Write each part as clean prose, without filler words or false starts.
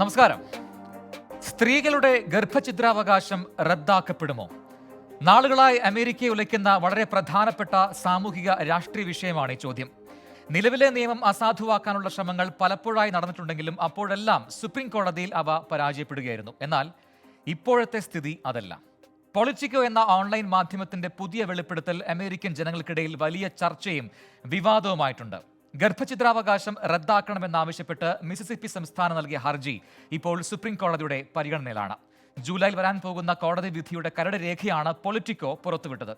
നമസ്കാരം. സ്ത്രീകളുടെ ഗർഭഛിദ്രാവകാശം റദ്ദാക്കപ്പെടുമോ? നാളുകളായി അമേരിക്കയെ ഉലയ്ക്കുന്ന വളരെ പ്രധാനപ്പെട്ട സാമൂഹിക രാഷ്ട്രീയ വിഷയമാണ് ഈ ചോദ്യം. നിലവിലെ നിയമം അസാധുവാക്കാനുള്ള ശ്രമങ്ങൾ പലപ്പോഴായി നടന്നിട്ടുണ്ടെങ്കിലും അപ്പോഴെല്ലാം സുപ്രീം കോടതിയിൽ അവ പരാജയപ്പെടുകയായിരുന്നു. എന്നാൽ ഇപ്പോഴത്തെ സ്ഥിതി അതല്ല. പൊളിറ്റിക്കോ എന്ന ഓൺലൈൻ മാധ്യമത്തിന്റെ പുതിയ വെളിപ്പെടുത്തൽ അമേരിക്കൻ ജനങ്ങൾക്കിടയിൽ വലിയ ചർച്ചയും വിവാദവുമായിട്ടുണ്ട്. ഗർഭഛിദ്രാവകാശം റദ്ദാക്കണമെന്നാവശ്യപ്പെട്ട് മിസിസിപ്പി സംസ്ഥാനം നൽകിയ ഹർജി ഇപ്പോൾ സുപ്രീം കോടതിയുടെ പരിഗണനയിലാണ്. ജൂലൈയിൽ വരാൻ പോകുന്ന കോടതി വിധിയുടെ കരട് രേഖയാണ് പൊളിറ്റിക്കോ പുറത്തുവിട്ടത്.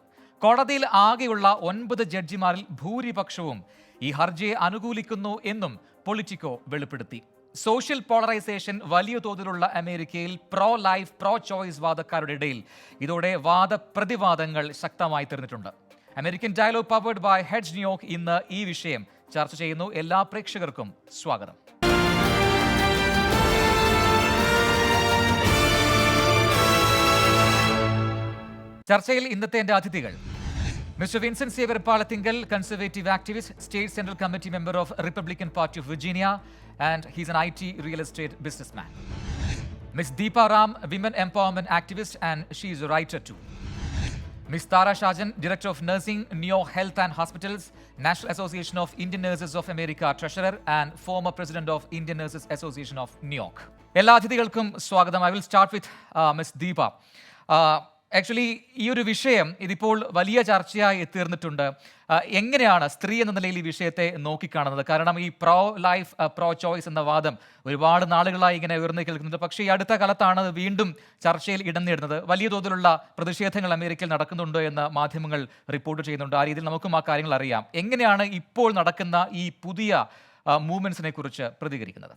കോടതിയിൽ ആകെയുള്ള 9 ജഡ്ജിമാരിൽ ഭൂരിപക്ഷവും ഈ ഹർജിയെ അനുകൂലിക്കുന്നു എന്നും പൊളിറ്റിക്കോ വെളിപ്പെടുത്തി. സോഷ്യൽ പോളറൈസേഷൻ വലിയ തോതിലുള്ള അമേരിക്കയിൽ പ്രോ ലൈഫ് പ്രോ ചോയ്സ് വാദക്കാരുടെ ഇടയിൽ ഇതോടെ വാദപ്രതിവാദങ്ങൾ ശക്തമായി തീർന്നിട്ടുണ്ട്. American dialogue powered by heads New York ഇന്ന് ഈ വിഷയം ചർച്ച ചെയ്യുന്നു. എല്ലാ പ്രേക്ഷകർക്കും സ്വാഗതം. ചർച്ചയിൽ ഇന്നത്തെ എന്റെ അതിഥികൾ: mister Vincent Xavier Palathingal, conservative activist, state central committee member of Republican party of Virginia, and he's an IT real estate businessman. Ms. Deepa Ram, women empowerment activist, and she is a writer too. Ms. Tara Shajan, Director of Nursing, Neo Health and Hospitals, National Association of Indian Nurses of America Treasurer, and former President of Indian Nurses Association of New York. എല്ലാ അതിഥികൾക്കും സ്വാഗതം. I will start with Ms. Deepa. Actually ഈ ഒരു വിഷയം ഇതിപ്പോൾ വലിയ ചർച്ചയായി തീർന്നിട്ടുണ്ട്. എങ്ങനെയാണ് സ്ത്രീ എന്ന നിലയിൽ ഈ വിഷയത്തെ നോക്കിക്കാണുന്നത്? കാരണം ഈ പ്രോ ലൈഫ് പ്രോ ചോയ്സ് എന്ന വാദം ഒരുപാട് നാളുകളായി ഇങ്ങനെ ഉയർന്നു കേൾക്കുന്നുണ്ട്. പക്ഷേ ഈ അടുത്ത കാലത്താണ് വീണ്ടും ചർച്ചയിൽ ഇടം നേടുന്നത്. വലിയ തോതിലുള്ള പ്രതിഷേധങ്ങൾ അമേരിക്കയിൽ നടക്കുന്നുണ്ട് എന്ന് മാധ്യമങ്ങൾ റിപ്പോർട്ട് ചെയ്യുന്നുണ്ട്. ആ രീതിയിൽ നമുക്കും ആ കാര്യങ്ങൾ അറിയാം. എങ്ങനെയാണ് ഇപ്പോൾ നടക്കുന്ന ഈ പുതിയ മൂവ്മെന്റ്സിനെ കുറിച്ച് പ്രതികരിക്കുന്നത്?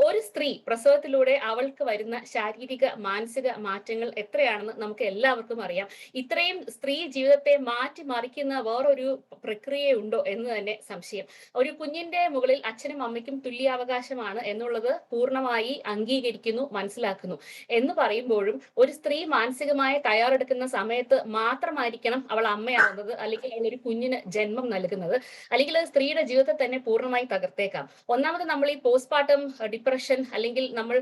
ഒരു സ്ത്രീ പ്രസവത്തിലൂടെ അവൾക്ക് വരുന്ന ശാരീരിക മാനസിക മാറ്റങ്ങൾ എത്രയാണെന്ന് നമുക്ക് എല്ലാവർക്കും അറിയാം. ഇത്രയും സ്ത്രീ ജീവിതത്തെ മാറ്റിമറിക്കുന്ന വേറൊരു പ്രക്രിയയുണ്ടോ എന്ന് തന്നെ സംശയം. ഒരു കുഞ്ഞിന്റെ മുകളിൽ അച്ഛനും അമ്മയ്ക്കും തുല്യാവകാശമാണ് എന്നുള്ളത് പൂർണ്ണമായി അംഗീകരിക്കുന്നു, മനസ്സിലാക്കുന്നു. എന്ന് പറയുമ്പോഴും ഒരു സ്ത്രീ മാനസികമായി തയ്യാറെടുക്കുന്ന സമയത്ത് മാത്രമായിരിക്കണം അവൾ അമ്മയാവുന്നത്, അല്ലെങ്കിൽ അവൾ ഒരു കുഞ്ഞിന് ജന്മം നൽകുന്നത്, അല്ലെങ്കിൽ അത് സ്ത്രീയുടെ ജീവിതത്തെ തന്നെ പൂർണ്ണമായി തകർത്തേക്കാം. ഒന്നാമത് നമ്മൾ ഈ പോസ്റ്റ്മോർട്ടം ഡിപ്രഷൻ, അല്ലെങ്കിൽ നമ്മൾ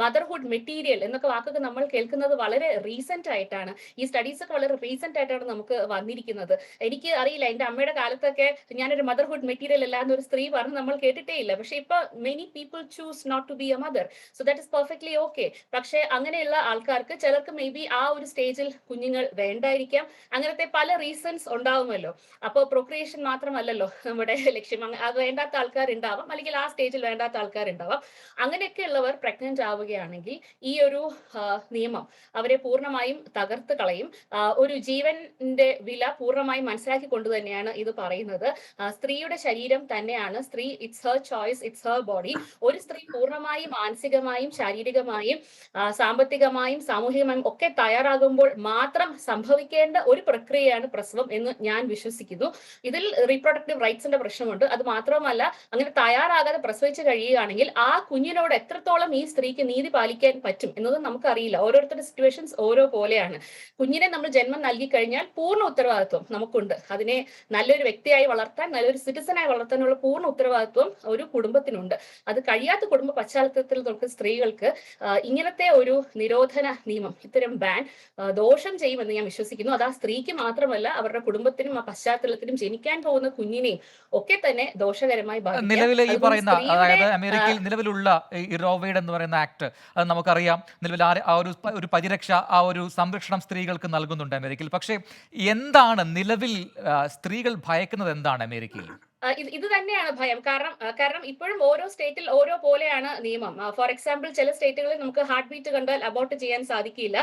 മദർഹുഡ് മെറ്റീരിയൽ എന്നൊക്കെ വാക്കൊക്കെ നമ്മൾ കേൾക്കുന്നത് വളരെ റീസെന്റ് ആയിട്ടാണ്. ഈ സ്റ്റഡീസ് ഒക്കെ വളരെ റീസെന്റ് ആയിട്ടാണ് നമുക്ക് വന്നിരിക്കുന്നത്. എനിക്ക് അറിയില്ല, എന്റെ അമ്മയുടെ കാലത്തൊക്കെ ഞാനൊരു മദർഹുഡ് മെറ്റീരിയൽ അല്ല എന്നൊരു സ്ത്രീ പറഞ്ഞ് നമ്മൾ കേട്ടിട്ടേ ഇല്ല. പക്ഷെ ഇപ്പൊ many people choose not to be a mother, so that is perfectly okay. പക്ഷെ അങ്ങനെയുള്ള ആൾക്കാർക്ക് ചിലർക്ക് മേ ബി ആ ഒരു സ്റ്റേജിൽ കുഞ്ഞുങ്ങൾ വേണ്ടായിരിക്കാം. അങ്ങനത്തെ പല റീസൺസ് ഉണ്ടാവുമല്ലോ. അപ്പോൾ പ്രൊക്രിയേഷൻ മാത്രമല്ലല്ലോ നമ്മുടെ ലക്ഷ്യം. അത് വേണ്ടാത്ത ആൾക്കാരുണ്ടാവാം, അല്ലെങ്കിൽ ആ സ്റ്റേജിൽ വേണ്ടാത്ത ആൾക്കാരുണ്ടാവാം. അങ്ങനെയൊക്കെ ഉള്ളവർ പ്രഗ്നന്റ് ആവുകയാണെങ്കിൽ ഈ ഒരു നിയമം അവരെ പൂർണ്ണമായും തകർത്ത് കളയും. ഒരു ജീവന്റെ വില പൂർണ്ണമായും മനസ്സിലാക്കിക്കൊണ്ട് തന്നെയാണ് ഇത് പറയുന്നത്. സ്ത്രീയുടെ ശരീരം തന്നെയാണ് സ്ത്രീ, it's her choice, it's her body. ഒരു സ്ത്രീ പൂർണ്ണമായും മാനസികമായും ശാരീരികമായും സാമ്പത്തികമായും സാമൂഹികമായും ഒക്കെ തയ്യാറാകുമ്പോൾ മാത്രം സംഭവിക്കേണ്ട ഒരു പ്രക്രിയയാണ് പ്രസവം എന്ന് ഞാൻ വിശ്വസിക്കുന്നു. ഇതിൽ റീപ്രൊഡക്റ്റീവ് റൈറ്റ്സിന്റെ പ്രശ്നമുണ്ട്. അത് മാത്രമല്ല, അങ്ങനെ തയ്യാറാകാതെ പ്രസവിച്ചു കഴിയുകയാണെങ്കിൽ ആ കുഞ്ഞിനോട് എത്രത്തോളം ഈ സ്ത്രീക്ക് നീതി പാലിക്കാൻ പറ്റും എന്നത് നമുക്കറിയില്ല. ഓരോരുത്തരുടെ സിറ്റുവേഷൻസ് ഓരോ പോലെയാണ്. കുഞ്ഞിനെ നമ്മൾ ജന്മം നൽകി കഴിഞ്ഞാൽ പൂർണ്ണ ഉത്തരവാദിത്വം നമുക്കുണ്ട്. അതിനെ നല്ലൊരു വ്യക്തിയായി വളർത്താൻ, നല്ലൊരു സിറ്റിസണായി വളർത്താനുള്ള പൂർണ്ണ ഉത്തരവാദിത്വം ഒരു കുടുംബത്തിനുണ്ട്. അത് കഴിയാത്ത കുടുംബ പശ്ചാത്തലത്തിൽ നമുക്ക് സ്ത്രീകൾക്ക് ഇങ്ങനത്തെ ഒരു നിരോധന നിയമം, ഇത്തരം ബാൻ ദോഷം ചെയ്യുമെന്ന് ഞാൻ വിശ്വസിക്കുന്നു. അത് ആ സ്ത്രീക്ക് മാത്രമല്ല, അവരുടെ കുടുംബത്തിനും ആ പശ്ചാത്തലത്തിലും ജനിക്കാൻ പോകുന്ന കുഞ്ഞിനെയും ഒക്കെ തന്നെ ദോഷകരമായി ബാധിക്കും. നിലവിലുള്ള ഈ റോവേഡ് എന്ന് പറയുന്ന ആക്ട്, അത് നമുക്കറിയാം. നിലവിൽ ആ ഒരു പരിരക്ഷ, ആ ഒരു സംരക്ഷണം സ്ത്രീകൾക്ക് നൽകുന്നുണ്ട് അമേരിക്കയിൽ. പക്ഷേ എന്താണ് നിലവിൽ സ്ത്രീകൾ ഭയക്കുന്നത്? എന്താണ് അമേരിക്കയിൽ? ഇത് തന്നെയാണ് ഭയം. കാരണം ഇപ്പോഴും ഓരോ സ്റ്റേറ്റിൽ ഓരോ പോലെയാണ് നിയമം. ഫോർ എക്സാമ്പിൾ, ചില സ്റ്റേറ്റുകളിൽ നമുക്ക് ഹാർട്ട് ബീറ്റ് കണ്ടാൽ അബോർട്ട് ചെയ്യാൻ സാധിക്കില്ല,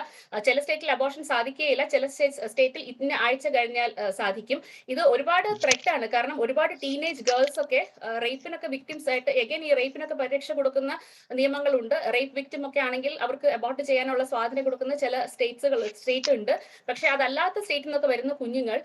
ചില സ്റ്റേറ്റിൽ അബോർഷൻ സാധിക്കുകയില്ല, ചില സ്റ്റേറ്റിൽ ഇതിന് ആഴ്ച കഴിഞ്ഞാൽ സാധിക്കും. ഇത് ഒരുപാട് ത്രെറ്റാണ്. കാരണം ഒരുപാട് ടീനേജ് ഗേൾസ് ഒക്കെ റേപ്പിനൊക്കെ വിക്ടിംസ് ആയിട്ട്, എഗൈൻ ഈ റേപ്പിനൊക്കെ പരിരക്ഷ കൊടുക്കുന്ന നിയമങ്ങളുണ്ട്. റേപ്പ് വിക്ടിം ഒക്കെ ആണെങ്കിൽ അവർക്ക് അബോർട്ട് ചെയ്യാനുള്ള സ്വാതന്ത്ര്യം കൊടുക്കുന്ന ചില സ്റ്റേറ്റ് ഉണ്ട്. പക്ഷെ അതല്ലാത്ത സ്റ്റേറ്റിൽ നിന്നൊക്കെ വരുന്ന കുഞ്ഞുങ്ങൾ,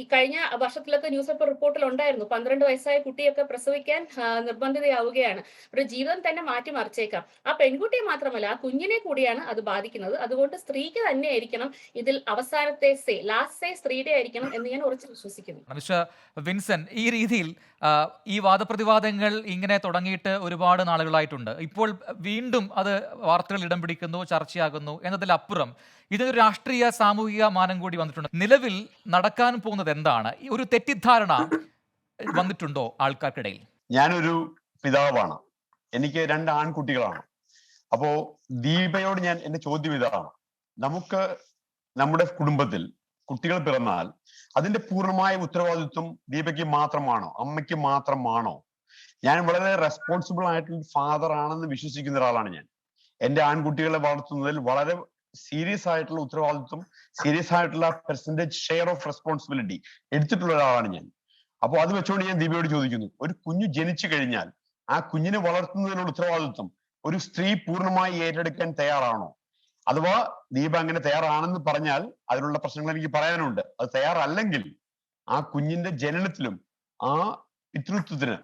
ഈ കഴിഞ്ഞ വർഷത്തിലൊക്കെ ന്യൂസ് പേപ്പർ റിപ്പോർട്ടിൽ ഉണ്ടായിരുന്നു, 12 വയസ്സായ കുട്ടിയൊക്കെ പ്രസവിക്കാൻ നിർബന്ധിതയാവുകയാണ്. ഒരു ജീവിതം തന്നെ മാറ്റിമറിച്ചേക്കാം. ആ പെൺകുട്ടിയെ മാത്രമല്ല, ആ കുഞ്ഞിനെ കൂടിയാണ് അത് ബാധിക്കുന്നത്. അതുകൊണ്ട് സ്ത്രീക്ക് തന്നെയായിരിക്കണം ഇതിൽ അവസാനത്തെ ലാസ്റ്റ് സേ സ്ത്രീയുടെ ആയിരിക്കണം എന്ന് ഞാൻ ഉറച്ചു വിശ്വസിക്കുന്നു. മിസ്റ്റർ വിൻസൻ, ഈ രീതിയിൽ ഈ വാദപ്രതിവാദങ്ങൾ ഇങ്ങനെ തുടങ്ങിയിട്ട് ഒരുപാട് നാളുകളായിട്ടുണ്ട്. ഇപ്പോൾ വീണ്ടും അത് വാർത്തകൾ ഇടം പിടിക്കുന്നു, ചർച്ചയാകുന്നു എന്നതിലപ്പുറം ഇതൊരു രാഷ്ട്രീയ സാമൂഹിക മാനം കൂടി വന്നിട്ടുണ്ട്. നിലവിൽ നടക്കാൻ പോകുന്നത് എന്താണ്? ഈ ഒരു തെറ്റിദ്ധാരണ വന്നിട്ടുണ്ടോ ആൾക്കാർക്കിടയിൽ? ഞാനൊരു പിതാവാണ്. എനിക്ക് 2 ആൺകുട്ടികളാണ്. അപ്പോ ദീപയോട് എന്റെ ചോദ്യം ഇതാണ്: നമുക്ക് നമ്മുടെ കുടുംബത്തിൽ കുട്ടികൾ പിറന്നാൽ അതിന്റെ പൂർണ്ണമായ ഉത്തരവാദിത്വം ദീപയ്ക്ക് മാത്രമാണോ, അമ്മയ്ക്ക് മാത്രമാണോ? ഞാൻ വളരെ റെസ്പോൺസിബിൾ ആയിട്ടുള്ള ഫാദർ ആണെന്ന് വിശ്വസിക്കുന്ന ഒരാളാണ് ഞാൻ. എന്റെ ആൺകുട്ടികളെ വളർത്തുന്നതിൽ വളരെ സീരിയസ് ആയിട്ടുള്ള ഉത്തരവാദിത്വം, സീരിയസ് ആയിട്ടുള്ള പെർസെന്റേജ് ഷെയർ ഓഫ് റെസ്പോൺസിബിലിറ്റി എടുത്തിട്ടുള്ള ഒരാളാണ് ഞാൻ. അപ്പൊ അത് വെച്ചുകൊണ്ട് ഞാൻ ദീപയോട് ചോദിക്കുന്നു, ഒരു കുഞ്ഞു ജനിച്ചു കഴിഞ്ഞാൽ ആ കുഞ്ഞിനെ വളർത്തുന്നതിനുള്ള ഉത്തരവാദിത്വം ഒരു സ്ത്രീ പൂർണ്ണമായി ഏറ്റെടുക്കാൻ തയ്യാറാണോ? അഥവാ ദീപ അങ്ങനെ തയ്യാറാണെന്ന് പറഞ്ഞാൽ അതിനുള്ള പ്രശ്നങ്ങൾ എനിക്ക് പറയാനുണ്ട്. അത് തയ്യാറല്ലെങ്കിൽ ആ കുഞ്ഞിന്റെ ജനനത്തിലും ആ പിതൃത്വത്തിന്,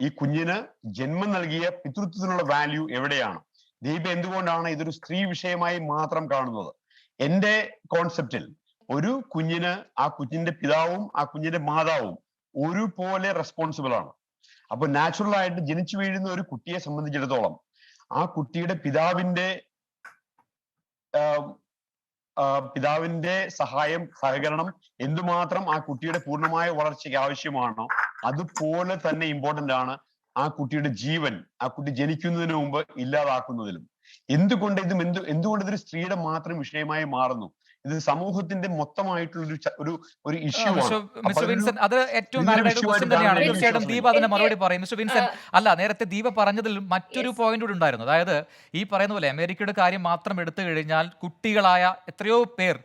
ഈ കുഞ്ഞിന് ജന്മം നൽകിയ പിതൃത്വത്തിനുള്ള വാല്യൂ എവിടെയാണ്? ദീപ എന്തുകൊണ്ടാണ് ഇതൊരു സ്ത്രീ വിഷയമായി മാത്രം കാണുന്നത്? എന്റെ കോൺസെപ്റ്റിൽ ഒരു കുഞ്ഞിന് ആ കുഞ്ഞിന്റെ പിതാവും ആ കുഞ്ഞിന്റെ മാതാവും ഒരുപോലെ റെസ്പോൺസിബിൾ ആണ്. അപ്പൊ നാച്ചുറൽ ആയിട്ട് ജനിച്ചു വീഴുന്ന ഒരു കുട്ടിയെ സംബന്ധിച്ചിടത്തോളം ആ കുട്ടിയുടെ പിതാവിന്റെ സഹകരണം എന്തുമാത്രം ആ കുട്ടിയുടെ പൂർണ്ണമായ വളർച്ചയ്ക്ക് ആവശ്യമാണോ അതുപോലെ തന്നെ ഇമ്പോർട്ടന്റ് ആണ് ആ കുട്ടിയുടെ ജീവൻ ആ കുട്ടി ജനിക്കുന്നതിന് മുമ്പ് ഇല്ലാതാക്കുന്നതിലും. എന്തുകൊണ്ട് ഇതൊരു സ്ത്രീയുടെ മാത്രം വിഷയമായി മാറുന്നു? ഇത് സമൂഹത്തിന്റെ മൊത്തമായിട്ടുള്ള ഒരു ഇഷ്യൂ ആണ്. മിസ്റ്റർ വിൻസൻ, അത് ഏറ്റവും ക്വസ്റ്റ്യൻ തന്നെയാണ്. തീർച്ചയായിട്ടും ദീപ അതിന് മറുപടി പറയും. മിസ്റ്റർ വിൻസൻ, അല്ല, നേരത്തെ ദീപ പറഞ്ഞതിൽ മറ്റൊരു പോയിന്റ് കൂടി ഉണ്ടായിരുന്നു. അതായത് ഈ പറയുന്ന പോലെ അമേരിക്കയുടെ കാര്യം മാത്രം എടുത്തു കഴിഞ്ഞാൽ കുട്ടികളായ എത്രയോ പേർ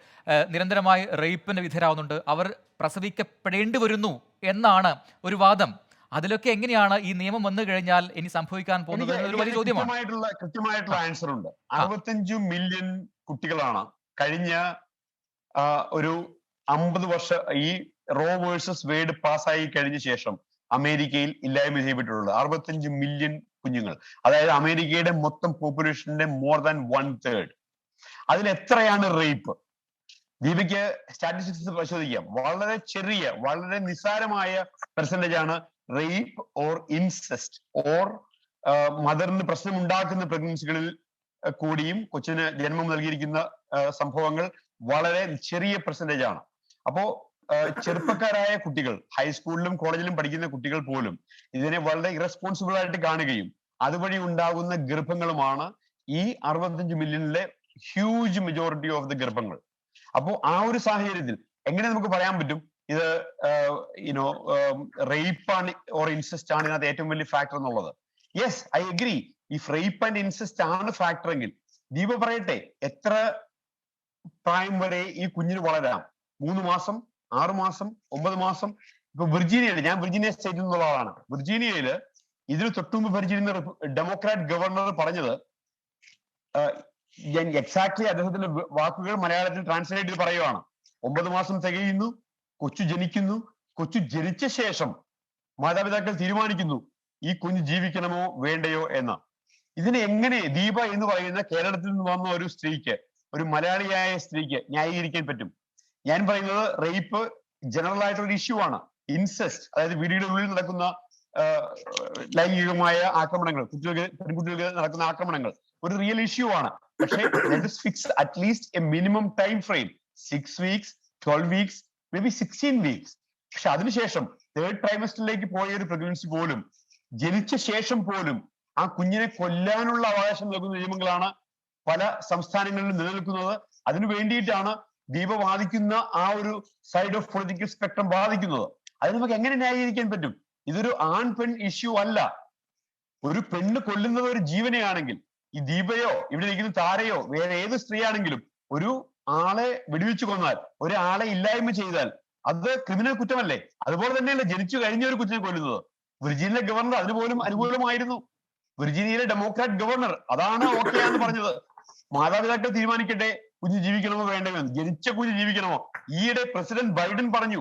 നിരന്തരമായി റേപ്പിന് വിധേയരാകുന്നുണ്ട്, അവർ പ്രസവിക്കപ്പെടേണ്ടി വരുന്നു എന്നാണ് ഒരു വാദം. അതിലൊക്കെ എങ്ങനെയാണ് ഈ നിയമം വന്നു കഴിഞ്ഞാൽ ഇനി സംഭവിക്കാൻ പോകുന്നത് ഒരു വലിയ ചോദ്യമാണ്. കൃത്യമായിട്ടുള്ള ആൻസർ ഉണ്ട്. 65 മില്യൺ കുട്ടികളാണ് കഴിഞ്ഞ ഒരു 50 വർഷം ഈ റോ വേഴ്സസ് വേഡ് പാസ്സായി കഴിഞ്ഞ ശേഷം അമേരിക്കയിൽ ഇല്ലായ്മ ചെയ്യപ്പെട്ടിട്ടുള്ളത്. 65 മില്യൺ കുഞ്ഞുങ്ങൾ, അതായത് അമേരിക്കയുടെ മൊത്തം പോപ്പുലേഷന്റെ മോർ ദാൻ 1/3. അതിൽ എത്രയാണ് റേപ്പ്? ദീപയ്ക്ക് സ്റ്റാറ്റിസ്റ്റിക്സ് പരിശോധിക്കാം. വളരെ ചെറിയ, വളരെ നിസ്സാരമായ പെർസെന്റേജ് ആണ് റേപ്പ് ഓർ ഇൻസെസ്റ്റ് ഓർ മദറിന് പ്രശ്നം ഉണ്ടാക്കുന്ന പ്രഗ്നൻസികളിൽ കൂടിയും കൊച്ചിന് ജന്മം നൽകിയിരിക്കുന്ന സംഭവങ്ങൾ വളരെ ചെറിയ പെർസെന്റേജ് ആണ്. അപ്പോ ചെറുപ്പക്കാരായ കുട്ടികൾ, ഹൈസ്കൂളിലും കോളേജിലും പഠിക്കുന്ന കുട്ടികൾ പോലും ഇതിനെ വളരെ ഇറസ്പോൺസിബിൾ ആയിട്ട് കാണുകയും അതുവഴി ഉണ്ടാകുന്ന ഗർഭങ്ങളുമാണ് ഈ 65 മില്യണിലെ ഹ്യൂജ് മെജോറിറ്റി ഓഫ് ദ ഗർഭങ്ങൾ. അപ്പോ ആ ഒരു സാഹചര്യത്തിൽ എങ്ങനെ നമുക്ക് പറയാൻ പറ്റും ഇത് റേപ്പ് ആണ് ഓർ ഇൻസെസ്റ്റ് ആണ് ഇതിനകത്ത് ഏറ്റവും വലിയ ഫാക്ടർ എന്നുള്ളത്? Yes, I agree. If rape and incest ആണ് ഫാക്ടർ എങ്കിൽ ദീപ പറയട്ടെ, എത്ര പ്രായം വരെ ഈ കുഞ്ഞിന് വളരാം? 3 മാസം, 6 മാസം, 9 മാസം? ഇപ്പൊ വിർജീനിയയിൽ, ഞാൻ വിർജീനിയ സ്റ്റേറ്റിൽ നിന്നുള്ള ആളാണ്. വിർജീനിയയില് ഇതിന് തൊട്ടുമുമ്പ് ഭരിച്ചിരുന്ന ഡെമോക്രാറ്റ് ഗവർണർ പറഞ്ഞത്, ഞാൻ എക്സാക്ട്ലി അദ്ദേഹത്തിന്റെ വാക്കുകൾ മലയാളത്തിൽ ട്രാൻസ്ലേറ്റ് ചെയ്ത് പറയുവാണ്: 9 മാസം തികയുന്നു, കൊച്ചു ജനിക്കുന്നു, കൊച്ചു ജനിച്ച ശേഷം മാതാപിതാക്കൾ തീരുമാനിക്കുന്നു ഈ കുഞ്ഞ് ജീവിക്കണമോ വേണ്ടയോ എന്ന്. ഇതിനെ എങ്ങനെ ദീപ എന്ന് പറയുന്ന കേരളത്തിൽ നിന്ന് വന്ന ഒരു സ്ത്രീക്ക്, ഒരു മലയാളിയായ സ്ത്രീക്ക് ന്യായീകരിക്കാൻ പറ്റും? ഞാൻ പറയുന്നത് റേപ്പ് ജനറൽ ആയിട്ടുള്ള ഇഷ്യൂ ആണ്. ഇൻസെസ്റ്റ്, അതായത് വീടിന്റെ ഉള്ളിൽ നടക്കുന്ന ലൈംഗികമായ ആക്രമണങ്ങൾ, പെൺകുട്ടികൾക്ക് നടക്കുന്ന ആക്രമണങ്ങൾ ഒരു റിയൽ ഇഷ്യൂ ആണ്. പക്ഷേ fix at least A minimum time frame, 6 weeks, 12 weeks, may be 16 weeks. പക്ഷെ അതിനുശേഷം 3rd ട്രൈമസ്റ്ററിലേക്ക് പോയ ഒരു പ്രഗ്നൻസി പോലും, ജനിച്ച ശേഷം പോലും ആ കുഞ്ഞിനെ കൊല്ലാനുള്ള അവകാശം നൽകുന്ന നിയമങ്ങളാണ് പല സംസ്ഥാനങ്ങളിലും നിലനിൽക്കുന്നത്. അതിനു വേണ്ടിയിട്ടാണ് ദീപ വാദിക്കുന്ന ആ ഒരു സൈഡ് ഓഫ് പൊളിറ്റിക്കൽ സ്പെക്ട്രം വാദിക്കുന്നത്. അത് നമുക്ക് എങ്ങനെ ന്യായീകരിക്കാൻ പറ്റും? ഇതൊരു ആൺ പെൺ ഇഷ്യൂ അല്ല. ഒരു പെണ്ണ് കൊല്ലുന്നത് ഒരു ജീവനെയാണെങ്കിൽ, ഈ ദീപയോ ഇവിടെ ഇരിക്കുന്ന താരയോ വേറെ ഏത് സ്ത്രീയാണെങ്കിലും ഒരു ആളെ വെടിവെച്ച് കൊന്നാൽ, ഒരാളെ ഇല്ലായ്മ ചെയ്താൽ അത് ക്രിമിനൽ കുറ്റമല്ലേ? അതുപോലെ തന്നെയല്ലേ ജനിച്ചു കഴിഞ്ഞ ഒരു കുഞ്ഞിനെ കൊല്ലുന്നത്? വിർജീനിയ ഗവർണർ അതിനുപോലും അനുകൂലമായിരുന്നു. വിർജീനിയയിലെ ഡെമോക്രാറ്റ് ഗവർണർ അതാണ് ഓക്കെ എന്ന് പറഞ്ഞത്. മാതാപിതാക്കൾ തീരുമാനിക്കട്ടെ കുഞ്ഞ് ജീവിക്കണമോ വേണ്ടയോ എന്ന്. ജനിച്ച കുഞ്ഞ് ജീവിക്കണമോ? ഈയിടെ പ്രസിഡന്റ് ബൈഡൻ പറഞ്ഞു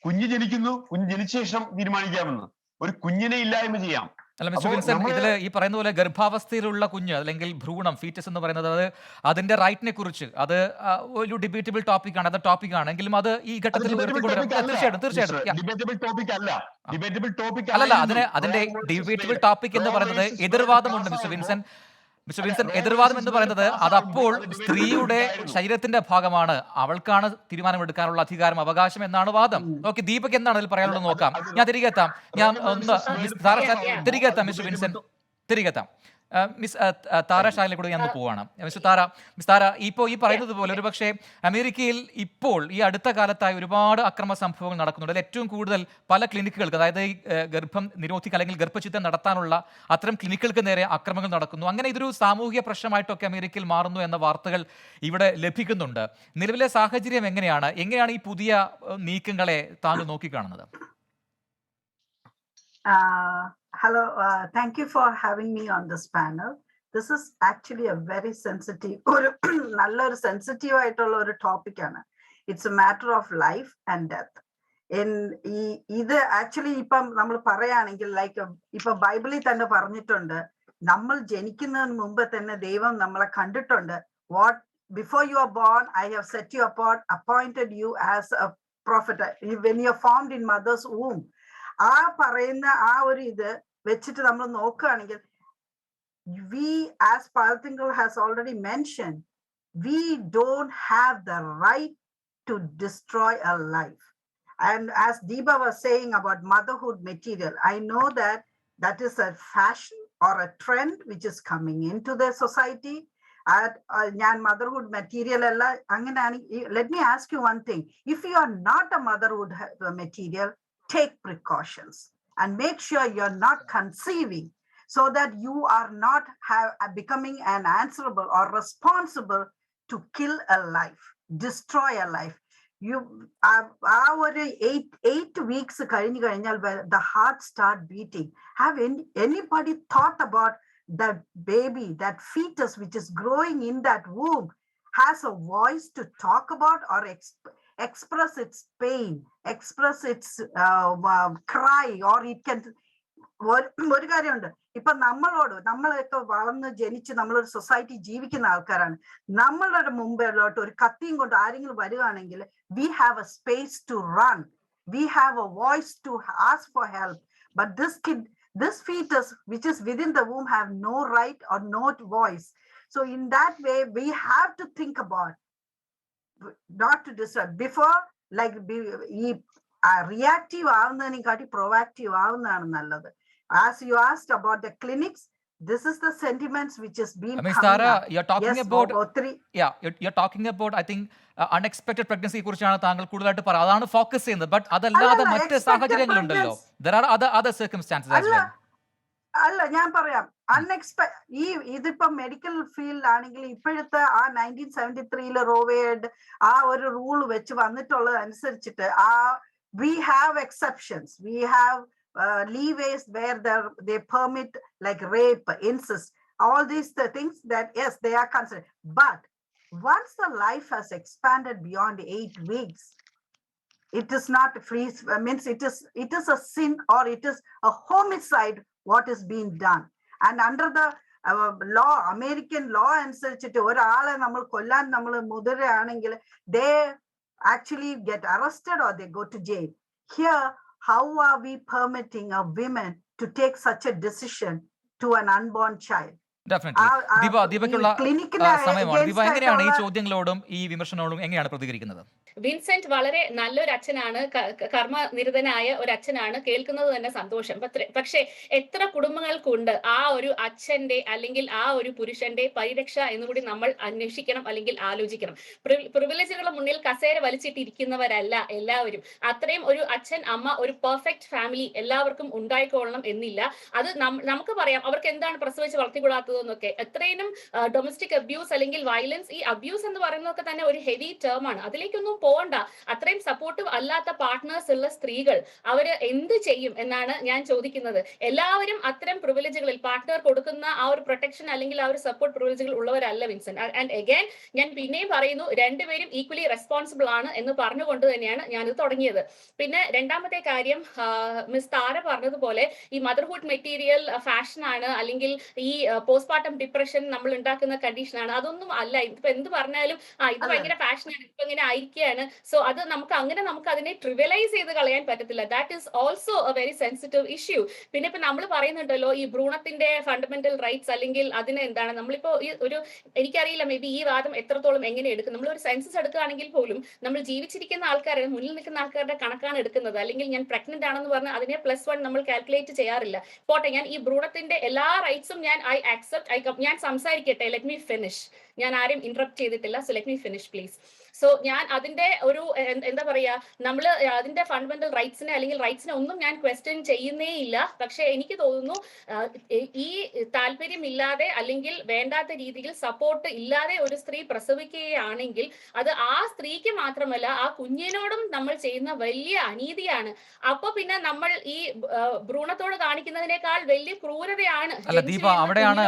കുഞ്ഞ് ജനിക്കുന്നു, കുഞ്ഞ് ജനിച്ച ശേഷം തീരുമാനിക്കാമെന്ന്. ഒരു കുഞ്ഞിനെ ഇല്ലായ്മ ചെയ്യാം. അല്ല മിസ്റ്റർ അപ്പോ വിൻസെന്റ്, നമ്മള് ഇതിൽ ഈ പറയുന്ന പോലെ ഗർഭാവസ്ഥയിലുള്ള കുഞ്ഞ് അല്ലെങ്കിൽ ഭ്രൂണം ഫീറ്റസ് എന്ന് പറയുന്നത് അത് അതിന്റെ റൈറ്റിനെ കുറിച്ച് അത് ഒരു ഡിബേറ്റബിൾ ടോപ്പിക്കാണ്, അത് ടോപ്പിക്കാണ്. എങ്കിലും അത് ഈ അത് ഘട്ടത്തിൽ ഡിബേറ്റബിൾ ഉയർത്തിക്കൊണ്ടുവരാം. ടോപ്പിക് അല്ല തീർച്ചയായിട്ടും yeah. ഡിബേറ്റബിൾ ടോപ്പിക് അല്ല. ഡിബേറ്റബിൾ ടോപ്പിക് അല്ലല്ല, ആയിരുന്നു. അതിന്റെ Wrong word is debatable made. Topic എന്ന് Wrong പറയുന്നത് words is made. എതിർവാദമുണ്ട് Pass mister ആവുമ്പോ വിൻസെന്റ്. മിസ്റ്റർ അല്ല, വിൻസെന്റ്, wrong എതിർവാദം words is എന്ന് made. പറയുന്നത് Pass അതപ്പോൾ ആവുമ്പോ അത് debatable സ്ത്രീയുടെ topic ആയിരുന്നു. ശരീരത്തിന്റെ ഭാഗമാണ്, അവൾക്കാണ് തീരുമാനമെടുക്കാനുള്ള അധികാരം, അവകാശം എന്നാണ് വാദം. ഓക്കെ, ദീപക് എന്താണ് അതിൽ പറയാനുള്ളത് നോക്കാം. ഞാൻ തിരികെ എത്താം. ഞാൻ Wrong words ഒന്ന് is made. Miss Tara Pass ആവുമ്പോ തിരികെ എത്താം അത് മിസ്റ്റർ debatable വിൻസെന്റ്, തിരികെ എത്താം. മിസ് താര ഷായിലെ കൂടെ ഞാൻ പോവാണ്. മിസ് താര, ഇപ്പോൾ ഈ പറയുന്നത് പോലെ ഒരു പക്ഷേ അമേരിക്കയിൽ ഇപ്പോൾ ഈ അടുത്ത കാലത്തായി ഒരുപാട് അക്രമ സംഭവങ്ങൾ നടക്കുന്നുണ്ട്. അതിൽ ഏറ്റവും കൂടുതൽ പല ക്ലിനിക്കുകൾക്ക്, അതായത് ഈ ഗർഭം നിരോധിക്കുക അല്ലെങ്കിൽ ഗർഭചിത്രം നടത്താനുള്ള അത്തരം ക്ലിനിക്കുകൾക്ക് നേരെ അക്രമങ്ങൾ നടക്കുന്നു. അങ്ങനെ ഇതൊരു സാമൂഹിക പ്രശ്നമായിട്ടൊക്കെ അമേരിക്കയിൽ മാറുന്നു എന്ന വാർത്തകൾ ഇവിടെ ലഭിക്കുന്നുണ്ട്. നിലവിലെ സാഹചര്യം എങ്ങനെയാണ് ഈ പുതിയ നീക്കങ്ങളെ താങ്കൾ നോക്കിക്കാണുന്നത്? Hello, thank you for having me on this panel. This is actually a very sensitive, ഒരു നല്ലൊരു സെൻസിറ്റീവ് ആയിട്ടുള്ള ഒരു ടോപ്പിക്കാണ്. It's A matter of life and death. ഇത് ആക്ച്വലി ഇപ്പം നമ്മൾ പറയുകയാണെങ്കിൽ ലൈക്ക് ഇപ്പൊ ബൈബിളിൽ തന്നെ പറഞ്ഞിട്ടുണ്ട്, നമ്മൾ ജനിക്കുന്നതിന് മുമ്പ് തന്നെ ദൈവം നമ്മളെ കണ്ടിട്ടുണ്ട്. What before you are born I have set you apart appointed you as a prophet when you are formed in mother's womb. ആ പറയുന്ന ആ ഒരു ഇത് വെച്ചിട്ട് നമ്മൾ നോക്കുകയാണെങ്കിൽ we, as Palatingal has already mentioned, we don't have the right to destroy a life. And as Deepa was saying about motherhood material, I know that that is a fashion or a trend which is coming into the society. ഞാൻ motherhood material അല്ല അങ്ങനെയാണ്. Let me ask you one thing. If you are not a motherhood material, take precautions and make sure you're not conceiving, so that you are not becoming an answerable or responsible to kill a life, destroy a life. You our 8 weeks കഴിഞ്ഞു കഴിഞ്ഞാൽ the heart start beating. Have anybody thought about that baby, that fetus which is growing in that womb has a voice to talk about or express its pain, express its cry, or it can. ഒരു കാര്യമുണ്ട്, ഇപ്പൊ നമ്മളൊക്കെ വളർന്ന് ജനിച്ച് നമ്മളൊരു society ജീവിക്കുന്ന ആൾക്കാരാണ്. നമ്മളുടെ മുമ്പിലോട്ട് ഒരു കത്തിയും കൊണ്ട് ആരെങ്കിലും വരികയാണെങ്കിൽ we have a space to run, we have a voice to ask for help. But this fetus which is within the womb have no right or no voice. So in that way we have to think about not to disturb before, like ഈ reactive ആവുന്നതിനെക്കാട്ടി provocative ആവുന്നതാണ് നല്ലത്. As you asked about the clinics, this is the sentiments which is being Ms. Tara, you're talking about you're talking about I think unexpected pregnancy കുറിച്ചാണ് താങ്കൾ കൂടുതലായിട്ട് പറയുന്നത്, അതാണ് focus ചെയ്യുന്നത്. But അതല്ലാതെ മറ്റ് സാഹചര്യങ്ങളുണ്ടല്ലോ, there are other circumstances as well. അല്ല, ഞാൻ പറയാം, ഇതിപ്പോ മെഡിക്കൽ ഫീൽഡ് ആണെങ്കിൽ ഇപ്പോഴത്തെ ആ 1973 റോവേഡ് ആ ഒരു റൂൾ വെച്ച് വന്നിട്ടുള്ളത് അനുസരിച്ചിട്ട് we have exceptions, we have leeways where they permit like rape, incest, all these things that yes they are considered. But once the life has expanded beyond 8 weeks, it is not free, means it is a sin or it is a homicide what is being done. And under the law, American law അനുസരിച്ചിട്ട് ഒരാളെ നമ്മൾ കൊല്ലാൻ നമ്മൾ മുതിരുകയാണെങ്കിൽ they actually get arrested or they go to jail. Here, how are we permitting a woman to take such a decision to an unborn child? ദീപക്കുള്ള സമയമാണ്. ദീപ, എങ്ങനെയാണ് ഈ ചോദ്യങ്ങളോടും ഈ വിമർശനങ്ങളോടും എങ്ങനെയാണ് പ്രതികരിക്കുന്നത്? വിൻസെന്റ് വളരെ നല്ലൊരു അച്ഛനാണ്, കർമ്മനിരതനായ ഒരു അച്ഛനാണ്, കേൾക്കുന്നത് തന്നെ സന്തോഷം. പക്ഷെ എത്ര കുടുംബങ്ങൾക്കുണ്ട് ആ ഒരു അച്ഛന്റെ അല്ലെങ്കിൽ ആ ഒരു പുരുഷന്റെ പരിരക്ഷ എന്നുകൂടി നമ്മൾ അന്വേഷിക്കണം അല്ലെങ്കിൽ ആലോചിക്കണം. പ്രിവിലേജുകളുടെ മുന്നിൽ കസേര വലിച്ചിട്ടിരിക്കുന്നവരല്ല എല്ലാവരും. അത്രയും ഒരു അച്ഛൻ അമ്മ ഒരു പെർഫെക്റ്റ് ഫാമിലി എല്ലാവർക്കും ഉണ്ടായിക്കൊള്ളണം എന്നില്ല. അത് നമുക്ക് പറയാം അവർക്ക് എന്താണ് പ്രസവിച്ച് വളർത്തിക്കൊള്ളാത്തതെന്നൊക്കെ. എത്രയും ഡൊമസ്റ്റിക് അബ്യൂസ് അല്ലെങ്കിൽ വയലൻസ്, ഈ അബ്യൂസ് എന്ന് പറയുന്നതൊക്കെ തന്നെ ഒരു ഹെവി ടേം ആണ്. അതിലേക്കൊന്നും പോകണ്ട. അത്രയും സപ്പോർട്ടീവ് അല്ലാത്ത പാർട്ട്നേഴ്സ് ഉള്ള സ്ത്രീകൾ അവര് എന്ത് ചെയ്യും എന്നാണ് ഞാൻ ചോദിക്കുന്നത്. എല്ലാവരും അത്തരം പ്രിവിലേജുകളിൽ പാർട്ട്ണർ കൊടുക്കുന്ന ആ ഒരു പ്രൊട്ടക്ഷൻ അല്ലെങ്കിൽ ആ ഒരു സപ്പോർട്ട് പ്രിവിലേജുകൾ ഉള്ളവരല്ല വിൻസെന്റ്. ആൻഡ് അഗൈൻ ഞാൻ പിന്നെയും പറയുന്നു, രണ്ടുപേരും ഈക്വലി റെസ്പോൺസിബിൾ ആണ് എന്ന് പറഞ്ഞുകൊണ്ട് തന്നെയാണ് ഞാനിത് തുടങ്ങിയത്. പിന്നെ രണ്ടാമത്തെ കാര്യം, മിസ് താര പറഞ്ഞതുപോലെ ഈ മദർഹുഡ് മെറ്റീരിയൽ ഫാഷൻ ആണ്, അല്ലെങ്കിൽ ഈ പോസ്റ്റ്മോർട്ടം ഡിപ്രഷൻ നമ്മൾ ഉണ്ടാക്കുന്ന കണ്ടീഷൻ ആണ്. അതൊന്നും അല്ല. ഇപ്പൊ എന്ത് പറഞ്ഞാലും ഇത് ഭയങ്കര ഫാഷനാണ്, ഇപ്പൊ ഇങ്ങനെ ആയിരിക്കുകയാണ്. സോ അത് നമുക്ക് അതിനെ ട്രിവലൈസ് ചെയ്ത് കളയാൻ പറ്റത്തില്ല. That is also A very sensitive issue. പിന്നെ ഇപ്പൊ നമ്മൾ പറയുന്നുണ്ടല്ലോ ഈ ഭ്രൂണത്തിന്റെ ഫണ്ടമെന്റൽ റൈറ്റ്സ്, അല്ലെങ്കിൽ അതിന് എന്താണ് നമ്മളിപ്പോ ഈ ഒരു, എനിക്കറിയില്ല മേ ബി ഈ വാദം എത്രത്തോളം എങ്ങനെ എടുക്കും. നമ്മൾ ഒരു സെൻസസ് എടുക്കുകയാണെങ്കിൽ പോലും നമ്മൾ ജീവിച്ചിരിക്കുന്ന ആൾക്കാരെ, മുന്നിൽ നിൽക്കുന്ന ആൾക്കാരുടെ കണക്കാണ് എടുക്കുന്നത്. അല്ലെങ്കിൽ ഞാൻ പ്രഗ്നന്റ് ആണെന്ന് പറഞ്ഞാൽ അതിനെ +1 നമ്മൾ കാൽക്കുലേറ്റ് ചെയ്യാറില്ല. പോട്ടെ, ഞാൻ ഈ ഭ്രൂണത്തിന്റെ എല്ലാ റൈറ്റ്സും ഞാൻ ഐ ആക്സെപ്റ്റ്. ഞാൻ സംസാരിക്കട്ടെ, ലെറ്റ് മീ ഫിനിഷ്. ഞാൻ ആരെയും ഇന്ററപ്റ്റ് ചെയ്തിട്ടില്ല. So let me finish please. So ഞാൻ അതിന്റെ ഒരു എന്താ പറയാ, നമ്മൾ അതിന്റെ ഫണ്ടമെന്റൽ റൈറ്റ്സിനെ അല്ലെങ്കിൽ റൈറ്റ്സിനെ ഒന്നും ഞാൻ ക്വസ്റ്റ്യൻ ചെയ്യുന്നേ ഇല്ല. പക്ഷെ എനിക്ക് തോന്നുന്നു ഈ താല്പര്യമില്ലാതെ അല്ലെങ്കിൽ വേണ്ടാത്ത രീതിയിൽ സപ്പോർട്ട് ഇല്ലാതെ ഒരു സ്ത്രീ പ്രസവിക്കുകയാണെങ്കിൽ അത് ആ സ്ത്രീക്ക് മാത്രമല്ല ആ കുഞ്ഞിനോടും നമ്മൾ ചെയ്യുന്ന വലിയ അനീതിയാണ്. അപ്പൊ പിന്നെ നമ്മൾ ഈ ഭ്രൂണത്തോട് കാണിക്കുന്നതിനേക്കാൾ വലിയ ക്രൂരതയാണ് അല്ല ദീപ, അവിടെയാണ്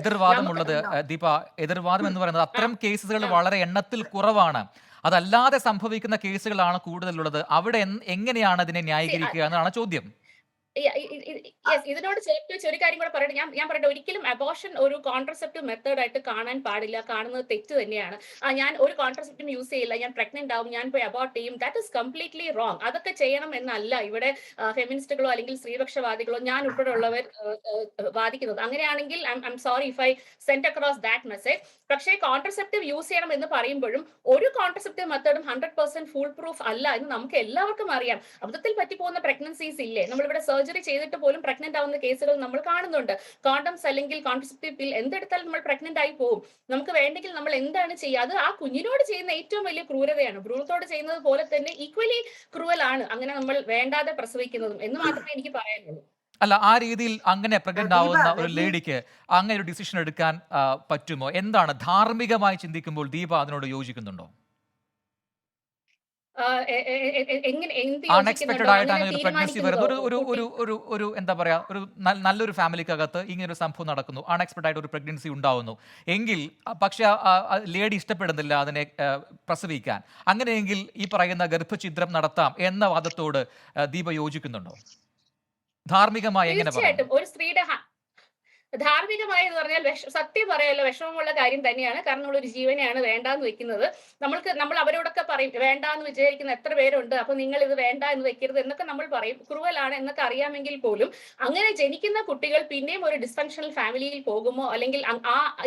എതിർവാദം ഉള്ളത്. ദീപ, എതിർവാദം എന്ന് പറയുന്നത് അത്തരം കേസുകൾ വളരെ എണ്ണത്തിൽ കുറവാണ്. അതല്ലാതെ സംഭവിക്കുന്ന കേസുകളാണ് കൂടുതലുള്ളത്. അവിടെ എങ്ങനെയാണ് അതിനെ ന്യായീകരിക്കുക എന്നാണ് ചോദ്യം. ഇതിനോട് ചേർത്ത് വെച്ച് ഒരു കാര്യം കൂടെ പറയട്ടെ. ഞാൻ പറയട്ടെ, ഒരിക്കലും അബോർഷൻ ഒരു കോൺട്രസെപ്റ്റീവ് മെത്തേഡ് ആയിട്ട് കാണാൻ പാടില്ല. കാണുന്നത് തെറ്റ് തന്നെയാണ്. ഞാൻ ഒരു കോൺട്രസെപ്റ്റീവ് യൂസ് ചെയ്യില്ല, ഞാൻ പ്രഗ്നന്റ് ആവും, ഞാൻ പോയി അബോർട്ട് ചെയ്യും, ദാറ്റ് ഇസ് കംപ്ലീറ്റ്ലി റോങ്. അതൊക്കെ ചെയ്യണം എന്നല്ല ഇവിടെ ഫെമിനിസ്റ്റുകളോ അല്ലെങ്കിൽ സ്ത്രീപക്ഷവാദികളോ ഞാൻ ഉൾപ്പെടെ ഉള്ളവർ വാദിക്കുന്നത്. അങ്ങനെയാണെങ്കിൽ I am sorry if I send across that message. പക്ഷേ കോൺട്രസെപ്റ്റീവ് യൂസ് ചെയ്യണം എന്ന് പറയുമ്പോഴും ഒരു കോൺട്രസെപ്റ്റീവ് മെത്തേഡും 100% ഫുൾ പ്രൂഫ് അല്ല എന്ന് നമുക്ക് എല്ലാവർക്കും അറിയാം. അബദ്ധത്തിൽ പറ്റിപ്പോകുന്ന പ്രഗ്നൻസീസ് ഇല്ലേ? നമ്മളിവിടെ സർജറി ചെയ്തിട്ട് പോലും പ്രഗ്നന്റ് ആവുന്ന കേസുകൾ നമ്മൾ കാണുന്നുണ്ട്. കോണ്ടംസ് അല്ലെങ്കിൽ കോൺട്രസെപ്റ്റീവ് പിൽ എന്തെടുത്താലും നമ്മൾ പ്രഗ്നന്റ് ആയി പോകും. നമുക്ക് വേണ്ടെങ്കിൽ നമ്മൾ എന്താണ് ചെയ്യുക? അത് ആ കുഞ്ഞിനോട് ചെയ്യുന്ന ഏറ്റവും വലിയ ക്രൂരതയാണ്. ഭ്രൂണത്തോട് ചെയ്യുന്നത് പോലെ തന്നെ ഈക്വലി ക്രൂവൽ ആണ് അങ്ങനെ നമ്മൾ വേണ്ടാതെ പ്രസവിക്കുന്നതും എന്ന് മാത്രമേ എനിക്ക് പറയാനുള്ളൂ. അല്ല, ആ രീതിയിൽ അങ്ങനെ പ്രഗ്നന്റ് ആവുന്ന ഒരു ലേഡിക്ക് അങ്ങനെ ഒരു ഡിസിഷൻ എടുക്കാൻ പറ്റുമോ? എന്താണ് ധാർമ്മികമായി ചിന്തിക്കുമ്പോൾ ദീപ അതിനോട് യോജിക്കുന്നുണ്ടോ? അൺഎക്സ്പെക്ടഡ് ആയിട്ടാണ് ഒരു പ്രഗ്നൻസി വരുന്നത്. ഒരു എന്താ പറയാ, ഒരു നല്ലൊരു ഫാമിലിക്കകത്ത് ഇങ്ങനെ ഒരു സംഭവം നടക്കുന്നു, അൺഎക്സ്പെക്ടഡ് ആയിട്ട് ഒരു പ്രഗ്നൻസി ഉണ്ടാവുന്നു എങ്കിൽ, പക്ഷെ ലേഡി ഇഷ്ടപ്പെടുന്നില്ല അതിനെ പ്രസവിക്കാൻ. അങ്ങനെയെങ്കിൽ ഈ പറയുന്ന ഗർഭഛിദ്രം നടത്താം എന്ന വാദത്തോട് ദീപ യോജിക്കുന്നുണ്ടോ? ധാർമ്മികമായി എങ്ങനെ പറയാം? തീർച്ചയായിട്ടും ഒരു സ്ത്രീയുടെ ധാർമ്മികമായി എന്ന് പറഞ്ഞാൽ സത്യം പറയാലോ വിഷമമുള്ള കാര്യം തന്നെയാണ്. കാരണം നമ്മളൊരു ജീവനെയാണ് വേണ്ടാന്ന് വെക്കുന്നത്. നമ്മൾ അവരോടൊക്കെ പറയും വേണ്ടാന്ന് വിചാരിക്കുന്ന എത്ര പേരുണ്ട്, അപ്പൊ നിങ്ങൾ ഇത് വേണ്ട എന്ന് വെക്കരുത് എന്നൊക്കെ നമ്മൾ പറയും. ക്രൂവലാണ് എന്നൊക്കെ അറിയാമെങ്കിൽ പോലും അങ്ങനെ ജനിക്കുന്ന കുട്ടികൾ പിന്നെയും ഒരു ഡിസ്ഫങ്ഷണൽ ഫാമിലിയിൽ പോകുമോ, അല്ലെങ്കിൽ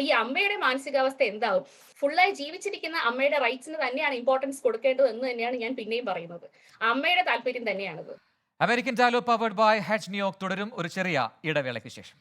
ഈ അമ്മയുടെ മാനസികാവസ്ഥ എന്താവും? ഫുള്ളായി ജീവിച്ചിരിക്കുന്ന അമ്മയുടെ റൈറ്റ്സിന് തന്നെയാണ് ഇമ്പോർട്ടൻസ് കൊടുക്കേണ്ടത് എന്ന് തന്നെയാണ് ഞാൻ പിന്നെയും പറയുന്നത്. അമ്മയുടെ താല്പര്യം തന്നെയാണത്. American dialogue powered by Hedge New York തുടരും ഒരു ചെറിയ ഇടവേളയ്ക്ക് ശേഷം.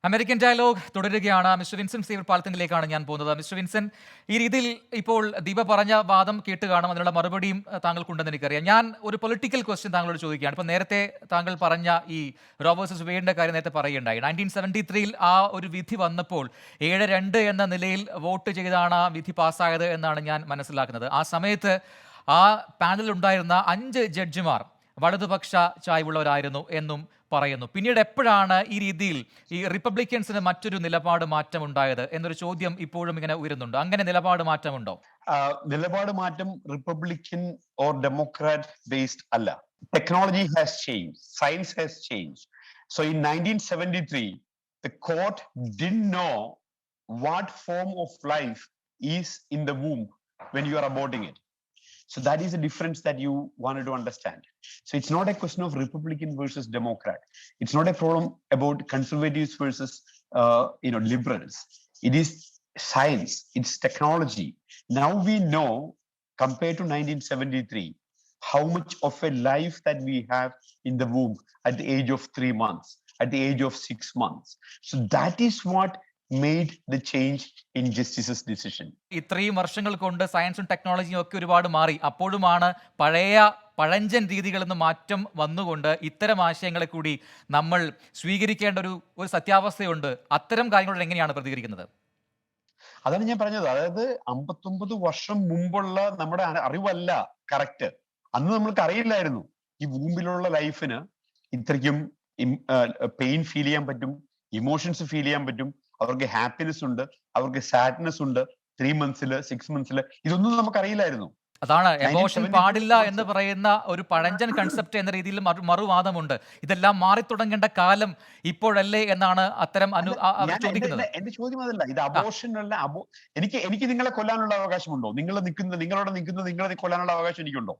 അമേരിക്കൻ ഡയലോഗ് തുടരുകയാണ്. മിസ്റ്റർ വിൻസെന്റ് സേവർ പാലത്തിലേക്കാണ് ഞാൻ പോകുന്നത്. മിസ്റ്റർ വിൻസെന്റ്, ഈ രീതിയിൽ ഇപ്പോൾ ദീപ പറഞ്ഞ വാദം കേട്ട് കാണും, അതിനുള്ള മറുപടിയും താങ്കൾക്കുണ്ടെന്ന് എനിക്കറിയാം. ഞാൻ ഒരു പൊളിറ്റിക്കൽ ക്വസ്റ്റ്യൻ താങ്കളോട് ചോദിക്കുകയാണ്. ഇപ്പോൾ നേരത്തെ താങ്കൾ പറഞ്ഞ ഈ റോ വേഴ്സസ് വെയ്ഡിന്റെ കാര്യം നേരത്തെ പറയുകയുണ്ടായി. 1973 ആ ഒരു വിധി വന്നപ്പോൾ 7-2 എന്ന നിലയിൽ വോട്ട് ചെയ്താണ് ആ വിധി പാസ്സായത് എന്നാണ് ഞാൻ മനസ്സിലാക്കുന്നത്. ആ സമയത്ത് ആ പാനലിൽ ഉണ്ടായിരുന്ന 5 ജഡ്ജിമാർ വലതുപക്ഷ ചായ്വുള്ളവരായിരുന്നു എന്നും പറയുന്നു. പിന്നീട് എപ്പോഴാണ് ഈ രീതിയിൽ ഈ റിപ്പബ്ലിക്കൻസിന് മറ്റൊരു നിലപാട് മാറ്റം ഉണ്ടായത് എന്നൊരു ചോദ്യം ഇപ്പോഴും ഇങ്ങനെ ഉയരുന്നുണ്ട്. അങ്ങനെ നിലപാട് മാറ്റമുണ്ടോ? നിലപാട് മാറ്റം റിപ്പബ്ലിക്കൻ ഓർ ഡെമോക്രാറ്റ് ബേസ്ഡ് അല്ല. Technology has change, science has change. So in 1973 the court didn't know what form of life is in the womb when you are aborting it. So that is a difference that you wanted to understand. So it's not a question of Republican versus Democrat. It's not a problem about conservatives versus liberals. It is science. It's technology. Now we know, compared to 1973, how much of a life that we have in the womb at the age of 3 months, at the age of 6 months. So that is what made the change in justice's decision. ഇത്രയും വർഷങ്ങൾ കൊണ്ട് സയൻസും ടെക്നോളജിയും ഒക്കെ ഒരുപാട് മാറി. അപ്പോഴുമാണ് പഴയ പഴഞ്ചൻ രീതികളിൽ നിന്ന് മാറ്റം വന്നുകൊണ്ട് ഇത്തരം ആശയങ്ങളെ കൂടി നമ്മൾ സ്വീകരിക്കേണ്ട ഒരു സത്യാവസ്ഥയുണ്ട്. അത്തരം കാര്യങ്ങളോട് എങ്ങനെയാണ് പ്രതികരിക്കുന്നത്? അതാണ് ഞാൻ പറഞ്ഞത്. അതായത് 59 വർഷം മുമ്പുള്ള നമ്മുടെ അറിവല്ല കറക്റ്റ്. അന്ന് നമ്മൾക്ക് അറിയില്ലായിരുന്നു ഈ ഭൂമിയിലുള്ള ലൈഫിന് ഇത്രയ്ക്കും പെയിൻ ഫീൽ ചെയ്യാൻ പറ്റും, ഇമോഷൻസ് ഫീൽ ചെയ്യാൻ പറ്റും. അവർക്ക് ഹാപ്പിനെസ് ഉണ്ട്, അവർക്ക് സാഡ്നെസ് ഉണ്ട്. 3 മന്ത്സില് 6 മന്ത്സില് ഇതൊന്നും നമുക്ക് അറിയില്ലായിരുന്നു. അതാണ് എബോർഷൻ പാടില്ല എന്ന് പറയുന്ന ഒരു പഴഞ്ചൻ കൺസെപ്റ്റ് എന്ന രീതിയിൽ മറുവാദമുണ്ട്. ഇതെല്ലാം മാറിത്തുടങ്ങേണ്ട കാലം ഇപ്പോഴല്ലേ എന്നാണ് അത്തരം ചോദിക്കുന്നത്. എന്റെ ചോദ്യം അതല്ല, ഇത് അബോർഷൻ അല്ല. എനിക്ക് നിങ്ങളെ കൊല്ലാനുള്ള അവകാശമുണ്ടോ? നിങ്ങളോട് നിൽക്കുന്ന നിങ്ങളെ കൊല്ലാനുള്ള അവകാശം എനിക്കുണ്ടോ?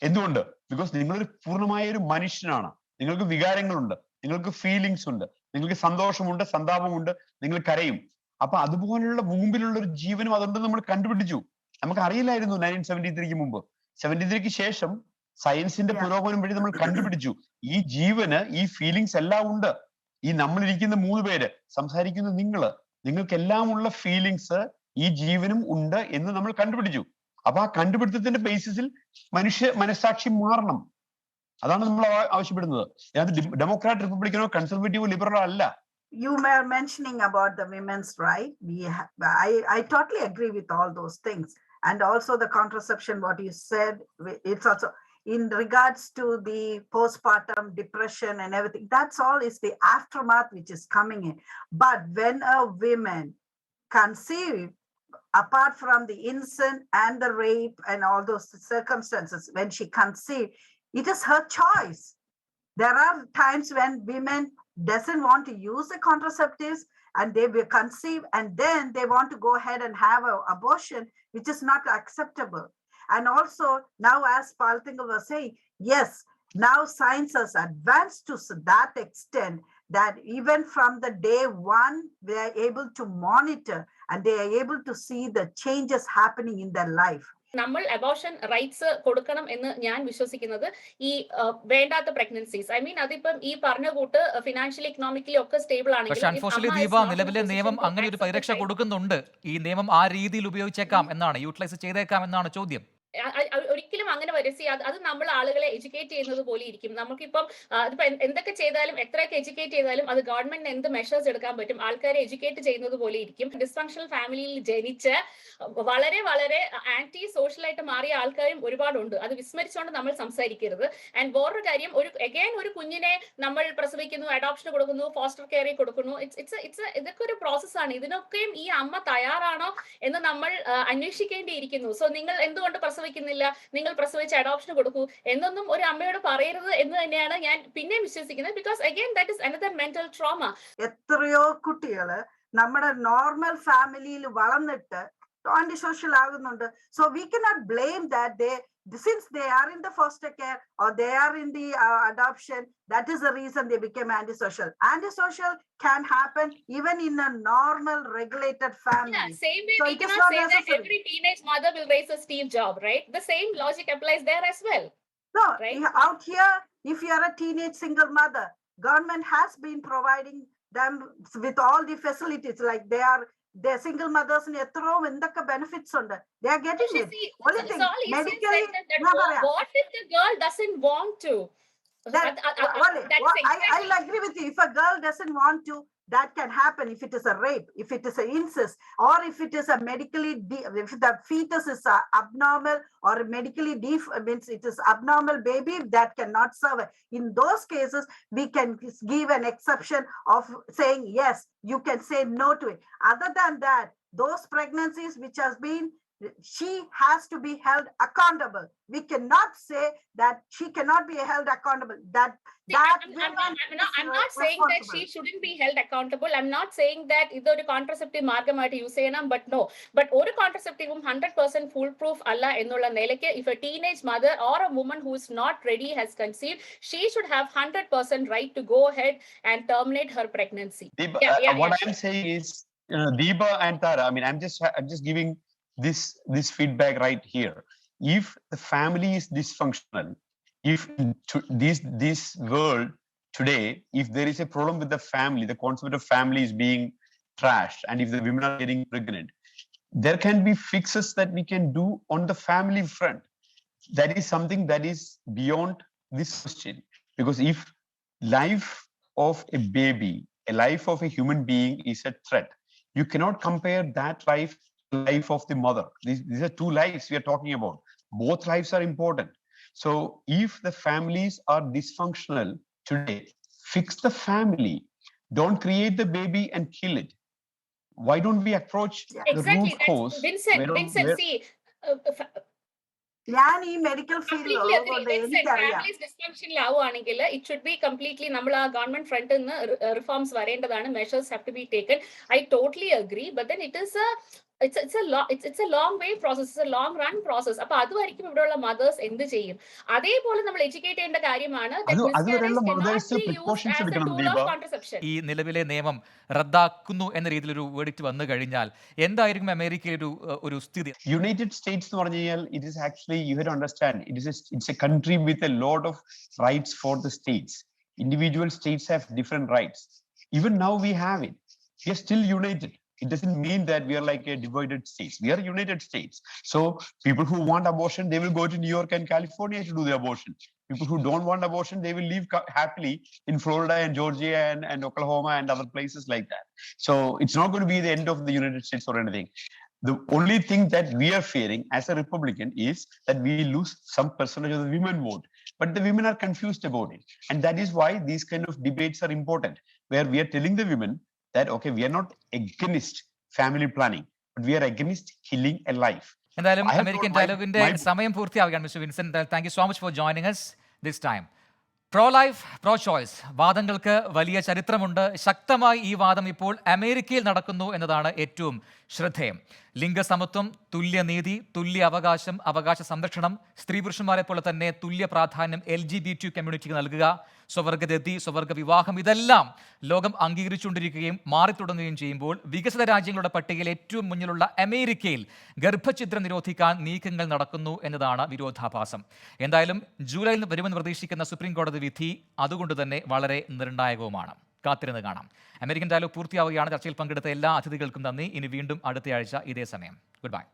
എന്തുകൊണ്ട്? ബിക്കോസ് നിങ്ങളൊരു പൂർണ്ണമായ ഒരു മനുഷ്യനാണ്. നിങ്ങൾക്ക് വികാരങ്ങളുണ്ട്, നിങ്ങൾക്ക് ഫീലിങ്സ് ഉണ്ട്, നിങ്ങൾക്ക് സന്തോഷമുണ്ട്, സന്താപമുണ്ട്, നിങ്ങൾ കരയും. അപ്പൊ അതുപോലുള്ള മുമ്പിലുള്ള ഒരു ജീവനും അതുകൊണ്ട് നമ്മൾ കണ്ടുപിടിച്ചു. നമുക്ക് അറിയില്ലായിരുന്നു 1973 മുമ്പ്. 73 ശേഷം സയൻസിന്റെ പുരോഗമനം വഴി നമ്മൾ കണ്ടുപിടിച്ചു ഈ ജീവന് ഈ ഫീലിങ്സ് എല്ലാം ഉണ്ട്. ഈ നമ്മളിരിക്കുന്ന 3 പേര്, സംസാരിക്കുന്ന നിങ്ങൾക്കെല്ലാം ഉള്ള ഫീലിങ്സ് ഈ ജീവനും ഉണ്ട് എന്ന് നമ്മൾ കണ്ടുപിടിച്ചു. അപ്പൊ ആ കണ്ടുപിടുത്തത്തിന്റെ ബേസിസിൽ മനസ്സാക്ഷി മാറണം. അതാണ് നമ്മൾ ആവശ്യപ്പെടുന്നത്. ഡെമോക്രാറ്റ്, റിപ്പബ്ലിക്കനോ കൺസർവേറ്റീവോ ലിബറലോ അല്ല. You were mentioning about the women's right. I totally agree with all those things. And also the contraception, what you said, it's also in regards to the postpartum depression and everything. That's all is the aftermath which is coming in. But when a woman conceives, apart from the incest and the rape and all those circumstances, when she conceived, it is her choice. There are times when women doesn't want to use the contraceptives and they will conceive and then they want to go ahead and have an abortion, which is not acceptable. And also now, as Paltingal was saying, yes, now science has advanced to that extent that even from the day one, they are able to monitor and they are able to see the changes happening in their life. നമ്മൾ abortion rights കൊടുക്കണം എന്ന് ഞാൻ വിശ്വസിക്കുന്നത് ഈ വേണ്ടാത്ത pregnancies, I mean അതിപ്പം ഈ പറഞ്ഞ കൂട്ട് ഫിനാൻഷ്യലി ഇക്കണോമിക്കലി ഒക്കെ സ്റ്റേബിൾ പക്ഷേ അൺഫോർച്യുനേറ്റ്ലി ദീപ, നിലവിലെ നിയമം അങ്ങനെ ഒരു പരിരക്ഷ കൊടുക്കുന്നുണ്ട്. ഈ നിയമം ആ രീതിയിൽ ഉപയോഗിച്ചേക്കാം എന്നാണ്, യൂട്ടിലൈസ് ചെയ്തേക്കാം എന്നാണ് ചോദ്യം. ഒരിക്കലും അങ്ങനെ വരസി അത് നമ്മൾ ആളുകളെ എഡ്യൂക്കേറ്റ് ചെയ്യുന്നത് പോലെ ഇരിക്കും. നമുക്കിപ്പം അതിപ്പോ എന്തൊക്കെ ചെയ്താലും എത്രയൊക്കെ എഡ്യൂക്കേറ്റ് ചെയ്താലും അത് ഗവൺമെന്റിന് എന്ത് മെഷേഴ്സ് എടുക്കാൻ പറ്റും, ആൾക്കാരെ എഡ്യൂക്കേറ്റ് ചെയ്യുന്നത് പോലെ ഇരിക്കും. ഡിസ്ഫങ്ഷണൽ ഫാമിലിയിൽ ജനിച്ച് വളരെ വളരെ ആന്റി സോഷ്യലായിട്ട് മാറിയ ആൾക്കാരും ഒരുപാടുണ്ട്. അത് വിസ്മരിച്ചുകൊണ്ട് നമ്മൾ സംസാരിക്കരുത്. ആൻഡ് വേറൊരു കാര്യം, ഒരു കുഞ്ഞിനെ നമ്മൾ പ്രസവിക്കുന്നു, അഡോപ്ഷന് കൊടുക്കുന്നു, ഫോസ്റ്റർ കെയറിൽ കൊടുക്കുന്നു. ഇതൊക്കെ ഒരു പ്രോസസ്സാണ്. ഇതിനൊക്കെയും ഈ അമ്മ തയ്യാറാണോ എന്ന് നമ്മൾ അന്വേഷിക്കേണ്ടിയിരിക്കുന്നു. സോ നിങ്ങൾ എന്തുകൊണ്ട് പ്രസവിക്കുന്നില്ല, നിങ്ങൾ പ്രസവിച്ച് അഡോപ്ഷന് കൊടുക്കൂ എന്നൊന്നും ഒരു അമ്മയോട് പറയരുത് എന്ന് തന്നെയാണ് ഞാൻ പിന്നെ വിശ്വസിക്കുന്നത്. Because again that is another mental trauma. എത്രയോ കുട്ടികള് നമ്മുടെ നോർമൽ ഫാമിലിയിൽ വളർന്നിട്ട് antisocial ആകുന്നുണ്ട്. So we cannot blame that since they are in the foster care or they are in the adoption, that is the reason they became antisocial. Antisocial can happen even in a normal regulated family. Yeah, same way so we cannot say necessary that every teenage mother will raise a Steve Jobs, right? The same logic applies there as well. No, right? Out here, if you are a teenage single mother, government has been providing them with all the facilities, like they're single mothers and endaka benefits undu. They are getting it. Only thing, medically, what if the girl doesn't want to? I'll agree with you. If a girl doesn't want to, that can happen if it is a rape, if it is an incest, or if it is a if the fetus is abnormal or medically means it is abnormal baby that cannot survive. In those cases, we can give an exception of saying yes, you can say no to it. Other than that, those pregnancies which has been, she has to be held accountable. We cannot say that she cannot be held accountable. I'm not saying that she shouldn't be held accountable. I'm not saying that idu oru contraceptive margamayitte use cheyanam, but no. But oru contraceptive 100% foolproof alla ennulla nelakke, if a teenage mother or a woman who is not ready has conceived, she should have 100% right to go ahead and terminate her pregnancy. What I'm saying is, Deepa and Tara, I mean, I'm just giving this feedback right here. If the family is dysfunctional, if this world today, if there is a problem with the family, the concept of family is being trashed, and if the women are getting pregnant, there can be fixes that we can do on the family front. that is something that is beyond this question. Because if life of a baby, a life of a human being is a threat, you cannot compare that life to the life of the mother. These are two lives we are talking about. Both lives are important. So if the families are dysfunctional today, fix the family. Don't create the baby and kill it. Why don't we approach the root Exactly. That's cause? Vincent, see, ഞാൻ ഈ medical completely ഫീൽഡിലുള്ളത് agree. കൊണ്ട് Vincent, എനിക്കറിയാം. families dysfunctional ആവുകയാണെങ്കിൽ it should be completely നമ്മൾ ആ government ഫ്രണ്ടിൽ നിന്ന് reforms വരേണ്ടതാണ്. Measures have to be taken. I totally agree. But then it's a long way process. It's a long run process. അപ്പൊ അതുമായിരിക്കും ഇവിടെയുള്ള mothers എന്ത് ചെയ്യും? അതേപോലെ നമ്മൾ എഡ്യൂക്കേറ്റ് ചെയ്യേണ്ട കാര്യമാണ് that miscarriage cannot be used as a tool of contraception. ഈ നിലവിലെ നിയമം റദ്ദാക്കുന്നു എന്ന രീതിയിൽ ഒരു വേർഡിക്റ്റ് വന്നു കഴിഞ്ഞാൽ എന്തായിരിക്കും അമേരിക്കയിലെ ഒരു സ്ഥിതി? United States എന്ന് പറഞ്ഞു കഴിഞ്ഞാൽ it is actually, you have to understand, it's a country with a lot of rights for the states. Individual states have different rights. Even now we have it. We are still united. It doesn't mean that we are like a divided states. We are United States. So people who want abortion, they will go to New York and California to do the abortion. People who don't want abortion, they will live happily in Florida and Georgia and Oklahoma and other places like that. So it's not going to be the end of the United States or anything. The only thing that we are fearing as a Republican is that we lose some percentage of the women vote. But the women are confused about it. And that is why these kind of debates are important, where we are telling the women that, okay, we are not against family planning, but we are against killing a life. എന്തായാലും American ഡയലോഗിന്റെ സമയം പൂർത്തിയാവുകയാണ് mister Vincent. Thank you so much for joining us this time. Pro life, pro choice വാദങ്ങൾക്ക് വലിയ ചരിത്രമുണ്ട്. ശക്തമായി ഈ വാദം ഇപ്പോൾ അമേരിക്കയിൽ നടക്കുന്നു എന്നതാണ് ഏറ്റവും ശ്രദ്ധേയം. ലിംഗസമത്വം, തുല്യനീതി, തുല്യ അവകാശം, അവകാശ സംരക്ഷണം, സ്ത്രീ പുരുഷന്മാരെ പോലെ തന്നെ തുല്യ പ്രാധാന്യം LGBT കമ്മ്യൂണിറ്റിക്ക് നൽകുക, സ്വവർഗരതി, സ്വവർഗ വിവാഹം, ഇതെല്ലാം ലോകം അംഗീകരിച്ചുകൊണ്ടിരിക്കുകയും മാറിത്തുടങ്ങുകയും ചെയ്യുമ്പോൾ വികസിത രാജ്യങ്ങളുടെ പട്ടികയിൽ ഏറ്റവും മുന്നിലുള്ള അമേരിക്കയിൽ ഗർഭഛിദ്രം നിരോധിക്കാൻ നീക്കങ്ങൾ നടക്കുന്നു എന്നതാണ് വിരോധാഭാസം. എന്തായാലും ജൂലൈയിൽ വരുമെന്ന് പ്രതീക്ഷിക്കുന്ന സുപ്രീം കോടതി വിധി അതുകൊണ്ട് തന്നെ വളരെ നിർണായകവുമാണ്. കാത്തിരുന്ന് കാണാം. അമേരിക്കൻ ഡയലോഗ് പൂർത്തിയാവുകയാണ്. ചർച്ചയിൽ പങ്കെടുത്ത എല്ലാ അതിഥികൾക്കും നന്ദി. ഇനി വീണ്ടും അടുത്തയാഴ്ച ഇതേ സമയം. Good bye.